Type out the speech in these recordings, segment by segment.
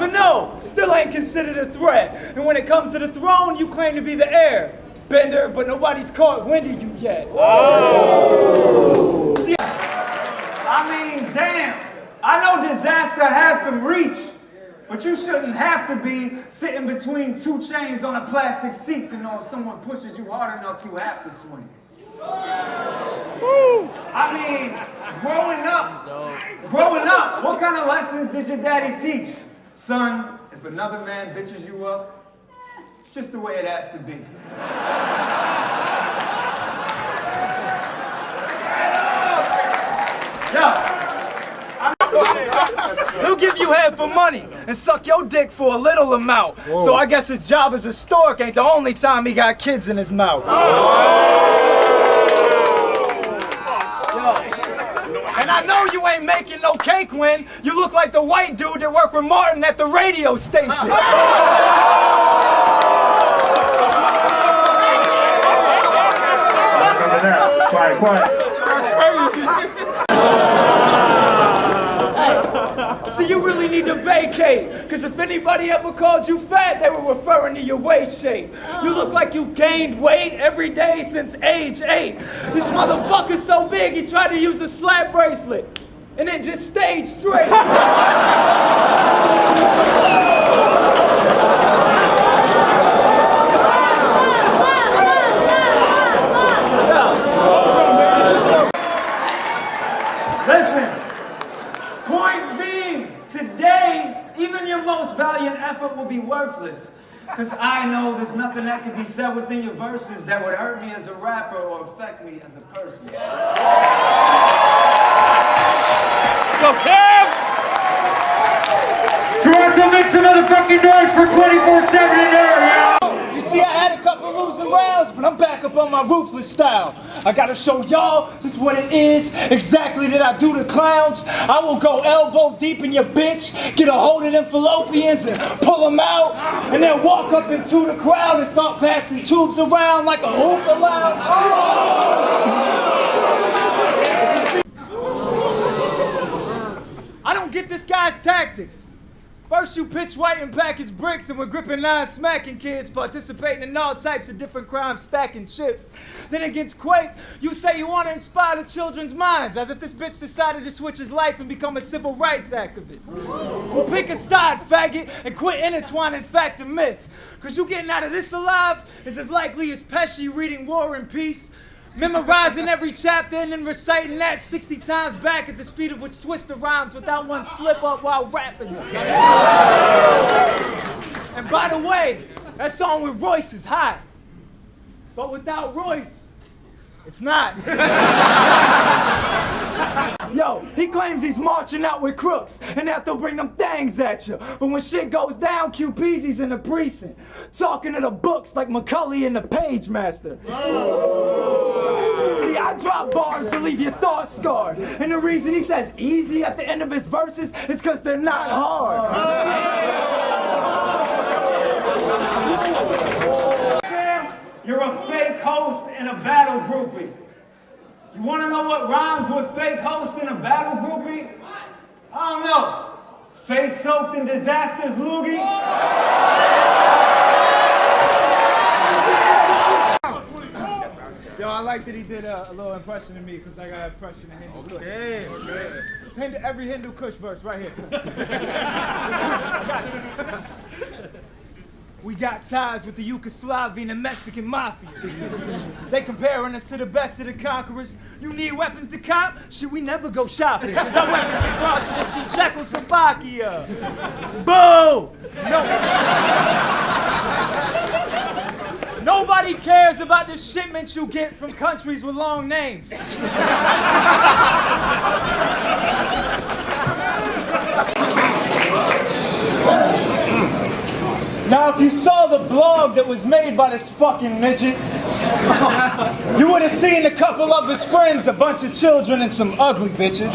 But no, still ain't considered a threat. And when it comes to the throne, you claim to be the heir. Bender, but nobody's caught wind of you yet. Oh. See, I mean, damn. I know disaster has some reach, but you shouldn't have to be sitting between two chains on a plastic seat to know if someone pushes you hard enough you have to swing. Woo. I mean, growing up, what kind of lessons did your daddy teach? Son, if another man bitches you up, it's just the way it has to be. He'll give you head for money and suck your dick for a little amount. Whoa. So I guess his job as a stork ain't the only time he got kids in his mouth. And I know you ain't making no cake when you look like the white dude that worked with Martin at the radio station. Quiet. See, you really need to vacate, because if anybody ever called you fat, they were referring to your waist shape. You look like you've gained weight every day since age 8. This motherfucker's so big, he tried to use a slap bracelet, and it just stayed straight. Even your most valiant effort will be worthless, because I know there's nothing that can be said within your verses that would hurt me as a rapper or affect me as a person. Go, Cam! Toronto, make some motherfucking noise for 24/7 in there, yo! You see, I had a couple losing rounds, but I'm back up on my ruthless style. I gotta show y'all just what it is exactly that I do to clowns. I will go elbow deep in your bitch, get a hold of them fallopians and pull them out, and then walk up into the crowd and start passing tubes around like a hookah lounge. I don't get this guy's tactics. First you pitch white and package bricks, and we're gripping 9 smacking kids, participating in all types of different crimes, stacking chips. Then against Quake, you say you want to inspire the children's minds, as if this bitch decided to switch his life and become a civil rights activist. Well, pick a side, faggot, and quit intertwining fact and myth, because you getting out of this alive is as likely as Pesci reading War and Peace, memorizing every chapter and then reciting that 60 times back at the speed of which Twister rhymes without one slip up while rapping. And by the way, that song with Royce is hot. But without Royce, it's not. Yo, he claims he's marching out with crooks and that they'll bring them things at you. But when shit goes down, QPZ's in the precinct, talking to the books like Macaulay and the Page Master. See, I drop bars to leave your thoughts scarred. And the reason he says easy at the end of his verses is because they're not hard. Damn, you're a fake host in a battle groupie. You want to know what rhymes with fake host in a battle groupie? I don't know. Face soaked in disasters, loogie. Yo, I like that he did a little impression of me, because I got an impression of Hindu Kush. Okay. It's every Hindu Kush verse right here. We got ties with the Yugoslavian and Mexican mafias. They comparing us to the best of the conquerors. You need weapons to cop? Should we never go shopping? Because our weapons get brought to us from Czechoslovakia. Boo! No. Nobody cares about the shipments you get from countries with long names. Now, if you saw the blog that was made by this fucking midget, you would have seen a couple of his friends, a bunch of children, and some ugly bitches,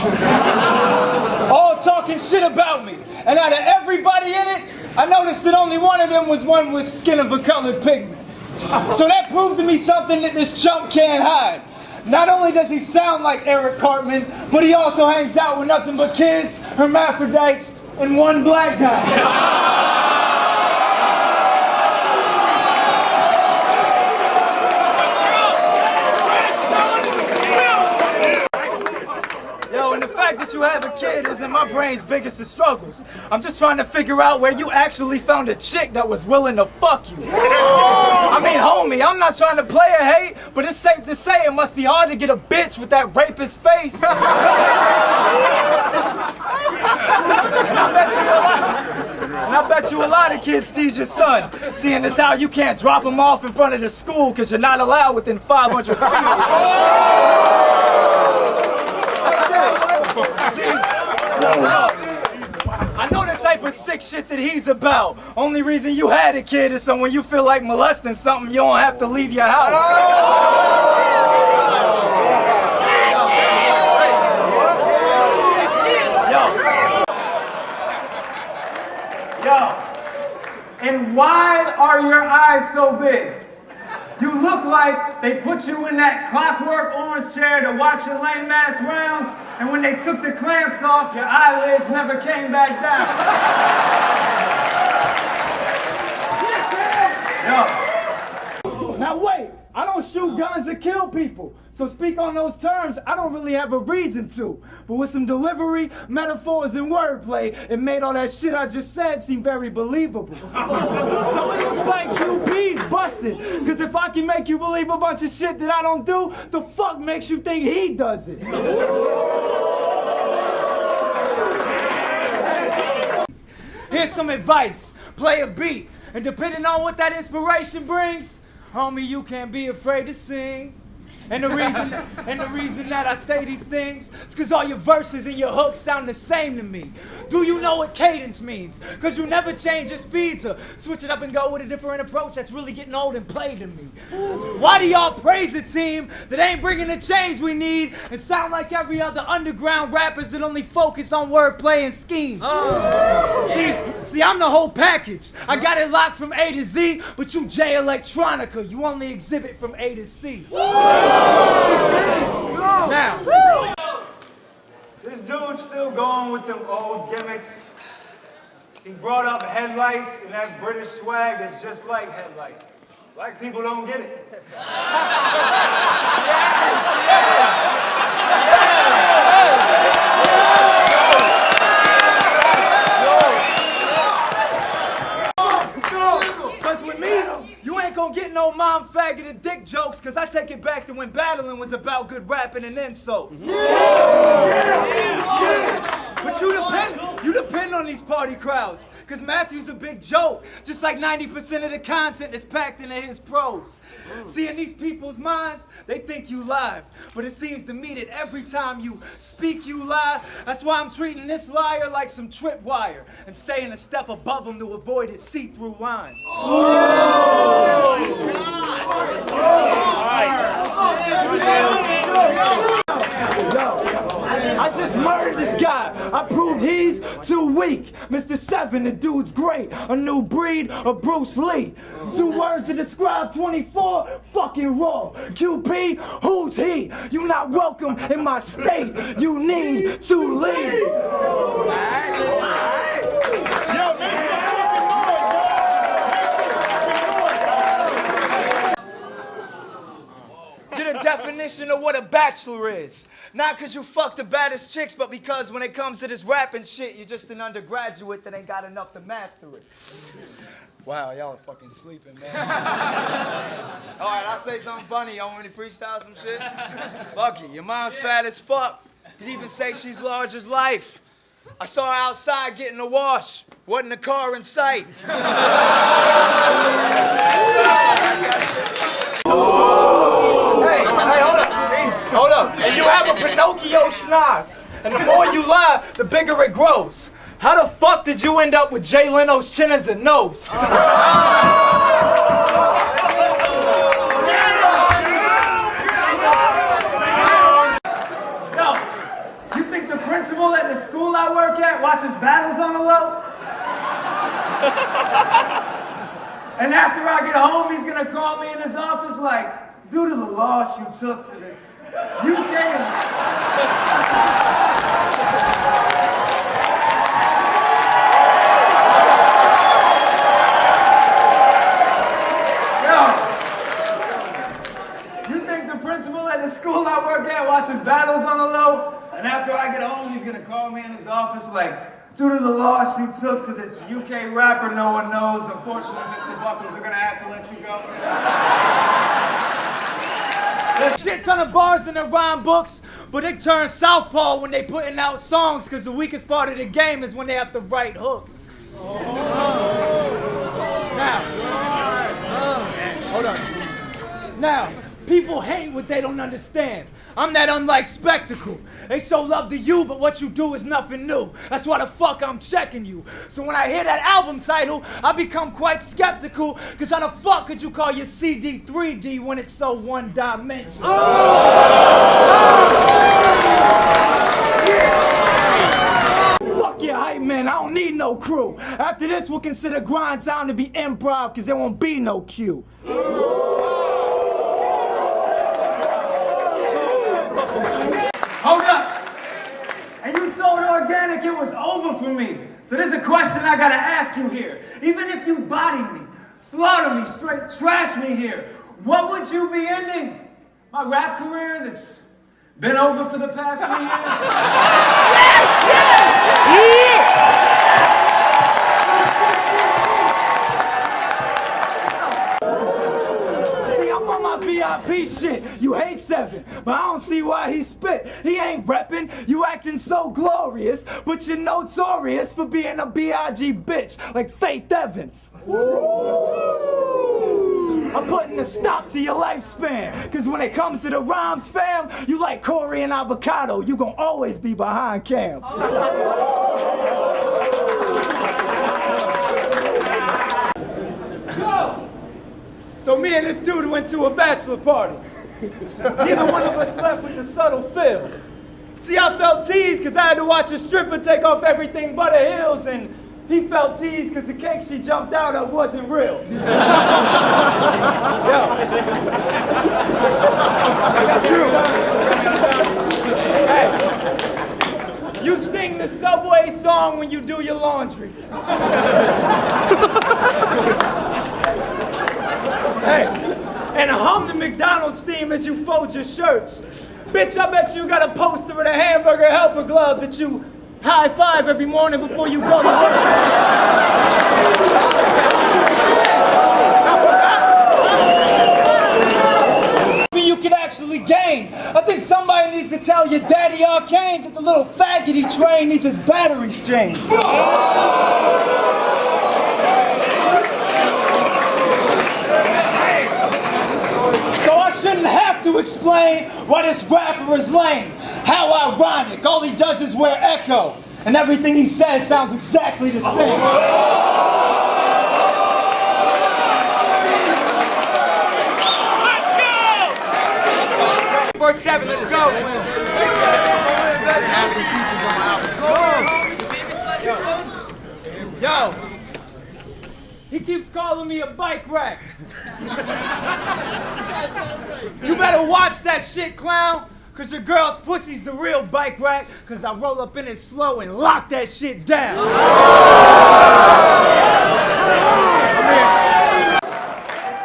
all talking shit about me. And out of everybody in it, I noticed that only one of them was one with skin of a colored pigment. So that proved to me something that this chump can't hide. Not only does he sound like Eric Cartman, but he also hangs out with nothing but kids, hermaphrodites, and one black guy. Yo, and the fact that you have a kid isn't my brain's biggest of struggles. I'm just trying to figure out where you actually found a chick that was willing to fuck you. I mean, homie, I'm not trying to play a hate, but it's safe to say it must be hard to get a bitch with that rapist face. And I bet you a lot of kids tease your son, seeing as how you can't drop him off in front of the school because you're not allowed within 500 feet. I know the type of sick shit that he's about. Only reason you had a kid is so when you feel like molesting something, you don't have to leave your house. Yo, and why are your eyes so big? You look like they put you in that clockwork orange chair to watch your lame ass rounds, and when they took the clamps off, your eyelids never came back down. Yo. Now wait, I don't shoot guns or kill people. So speak on those terms, I don't really have a reason to. But with some delivery, metaphors, and wordplay, it made all that shit I just said seem very believable. So it looks like QP's busted. Cause if I can make you believe a bunch of shit that I don't do, the fuck makes you think he does it? Here's some advice. Play a beat. And depending on what that inspiration brings, homie, you can't be afraid to sing. And the reason that I say these things is because all your verses and your hooks sound the same to me. Do you know what cadence means? Because you never change your speed to switch it up and go with a different approach that's really getting old and played to me. Why do y'all praise a team that ain't bringing the change we need and sound like every other underground rappers that only focus on wordplay and schemes? See, I'm the whole package. I got it locked from A to Z, but you J Electronica, you only exhibit from A to C. Now, this dude's still going with them old gimmicks. He brought up headlights and that British swag that's just like headlights. Black people don't get it. Because with me, you ain't gonna get no mom faggot and dick jokes, because I take it back to when battling was about good rapping and insults. But you depend on these party crowds, because Matthew's a big joke, just like 90% of the content is packed into his prose. See, in these people's minds, they think you live, but it seems to me that every time you speak, you lie. That's why I'm treating this liar like some tripwire and staying a step above him to avoid his see-through lines. I just murdered this guy. I proved he's too weak. Mr. 7, the dude's great. A new breed of Bruce Lee. 2 words to describe 24, fucking raw. QP, who's he? You not welcome in my state. You need to leave. You're the definition of what a bachelor is. Not because you fuck the baddest chicks, but because when it comes to this rapping shit, you're just an undergraduate that ain't got enough to master it. Wow, y'all are fucking sleeping, man. All right, I'll say something funny. Y'all want me to freestyle some shit? Fuck it, your mom's fat as fuck. You'd even say she's large as life. I saw her outside getting a wash. Wasn't a car in sight. Hold up. And you have a Pinocchio schnoz. And the more you lie, the bigger it grows. How the fuck did you end up with Jay Leno's chin as a nose? Yo, you think the principal at the school I work at watches battles on the low? And after I get home, he's gonna call me in his office like, due to the loss you took to this, you can't. to call me in his office like, due to the loss you took to this UK rapper no one knows, unfortunately, Mr. Buckles, we're gonna have to let you go. There's a shit ton of bars in the rhyme books, but they turn southpaw when they putting out songs, because the weakest part of the game is when they have to write hooks. Now, hold on. Now, people hate what they don't understand. I'm that unlike spectacle. They show love to you, but what you do is nothing new. That's why the fuck I'm checking you. So when I hear that album title, I become quite skeptical, because how the fuck could you call your CD 3D when it's so one-dimensional? Fuck your hype man, I don't need no crew. After this, we'll consider grind time to be improv, because there won't be no cue. Hold up! And you told Organic it was over for me. So there's a question I gotta ask you here. Even if you body me, slaughter me, straight trash me here, what would you be ending? My rap career that's been over for the past 3 years? VIP shit, you hate 7, but I don't see why he spit. He ain't reppin', you acting so glorious, but you're notorious for being a B.I.G. bitch like Faith Evans. I'm putting a stop to your lifespan, cause when it comes to the rhymes, fam, you like Corey and avocado, you gon' always be behind cam. So me and this dude went to a bachelor party. Neither one of us left with a subtle feel. See, I felt teased because I had to watch a stripper take off everything but her heels, and he felt teased because the cake she jumped out of wasn't real. That's true. Hey, you sing the Subway song when you do your laundry. Hey, and hum the McDonald's theme as you fold your shirts. Bitch, I bet you got a poster with a hamburger helper glove that you high five every morning before you go to work. You could actually gain. I think somebody needs to tell your daddy Arcane that the little faggot he trained needs his batteries changed. So I shouldn't have to explain why this rapper is lame. How ironic, all he does is wear echo, and everything he says sounds exactly the same. Let's go! 4-7, let's go! Yo! He keeps calling me a bike rack. You better watch that shit, clown, cause your girl's pussy's the real bike rack, cause I roll up in it slow and lock that shit down.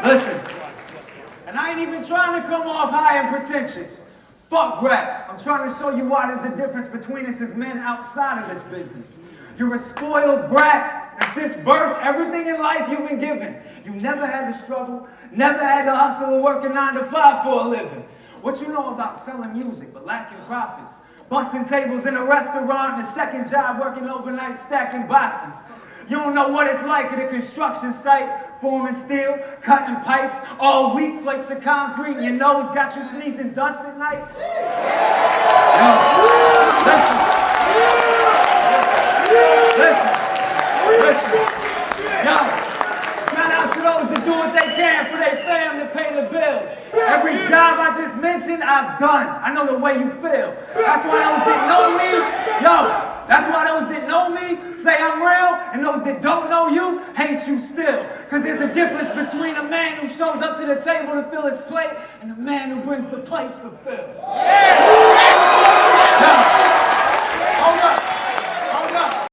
Listen, and I ain't even trying to come off high and pretentious. Fuck rap. I'm trying to show you why there's a difference between us as men outside of this business. You're a spoiled brat. And since birth, everything in life you've been given. You never had to struggle, never had to hustle or work a 9 to 5 for a living. What you know about selling music but lacking profits? Busting tables in a restaurant and a second job working overnight stacking boxes. You don't know what it's like at a construction site, forming steel, cutting pipes, all weak flakes of concrete, and your nose got you sneezing dust at night. Listen. Yo, shout out to those that do what they can for their fam to pay the bills. Every job I just mentioned, I've done. I know the way you feel. That's why those that know me, that's why those that know me say I'm real, and those that don't know you hate you still. Because there's a difference between a man who shows up to the table to fill his plate and a man who brings the plates to fill.